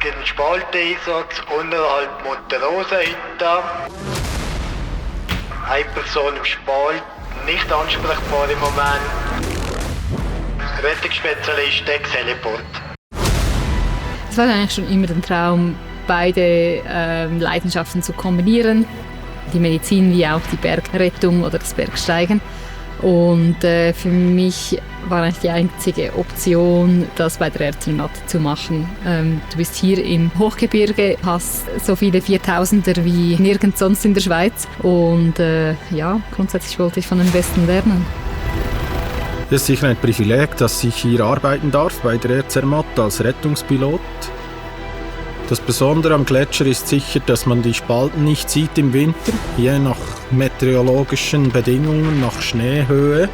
gibt einen Spalteinsatz unterhalb Monterosahütte. Eine Person im Spalt, nicht ansprechbar im Moment. Rettungsspezialist, Teleport. Es war eigentlich schon immer ein Traum, beide Leidenschaften zu kombinieren. Die Medizin wie auch die Bergrettung oder das Bergsteigen. Und für mich war eigentlich die einzige Option, das bei der Zermatt zu machen. Du bist hier im Hochgebirge, hast so viele 4000er wie nirgends sonst in der Schweiz. Und grundsätzlich wollte ich von den Besten lernen. Es ist sicher ein Privileg, dass ich hier arbeiten darf bei der Zermatt als Rettungspilot. Das Besondere am Gletscher ist sicher, dass man die Spalten nicht sieht im Winter. Je nach meteorologischen Bedingungen, nach Schneehöhe,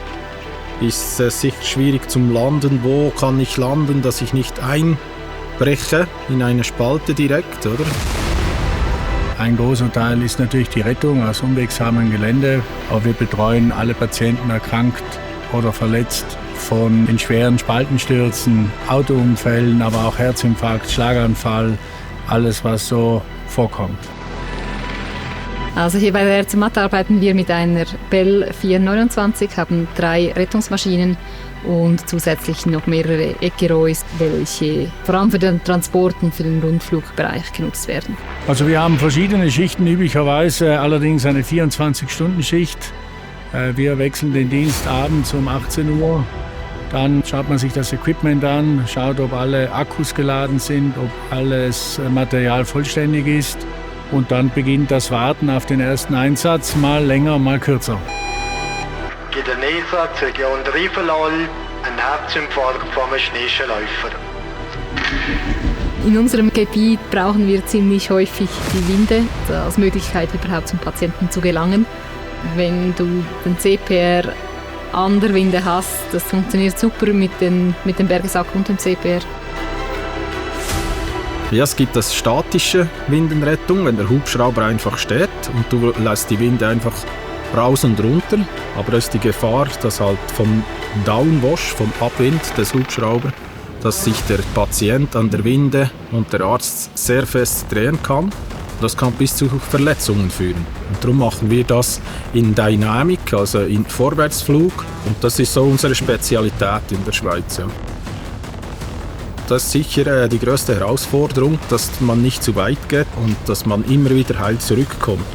ist es sicher schwierig zum Landen. Wo kann ich landen, dass ich nicht einbreche in eine Spalte direkt, oder? Ein großer Teil ist natürlich die Rettung aus unwegsamen Gelände. Aber wir betreuen alle Patienten erkrankt oder verletzt von den schweren Spaltenstürzen, Autounfällen, aber auch Herzinfarkt, Schlaganfall. Alles, was so vorkommt. Also hier bei der Zermatt arbeiten wir mit einer Bell 429, haben 3 Rettungsmaschinen und zusätzlich noch mehrere Ekerois, welche vor allem für den Transport und für den Rundflugbereich genutzt werden. Also wir haben verschiedene Schichten, üblicherweise allerdings eine 24-Stunden-Schicht. Wir wechseln den Dienst abends um 18 Uhr. Dann schaut man sich das Equipment an, schaut, ob alle Akkus geladen sind, ob alles Material vollständig ist. Und dann beginnt das Warten auf den ersten Einsatz, mal länger, mal kürzer. Gibt einen Einsatz Region Riefelalp, ein Herzinfarkt von einem Schneeschläufer. In unserem Gebiet brauchen wir ziemlich häufig die Winde als Möglichkeit, überhaupt zum Patienten zu gelangen. Wenn du den CPR an der Winde hast, das funktioniert super mit dem Bergesack und dem CPR. Ja, es gibt das statische Windenrettung, wenn der Hubschrauber einfach steht und du lässt die Winde einfach raus und runter. Aber da ist die Gefahr, dass halt vom Downwash, vom Abwind des Hubschraubers, dass sich der Patient an der Winde und der Arzt sehr fest drehen kann. Das kann bis zu Verletzungen führen. Und darum machen wir das in Dynamik, also in Vorwärtsflug. Und das ist so unsere Spezialität in der Schweiz. Ja. Das ist sicher die größte Herausforderung, dass man nicht zu weit geht und dass man immer wieder heil zurückkommt.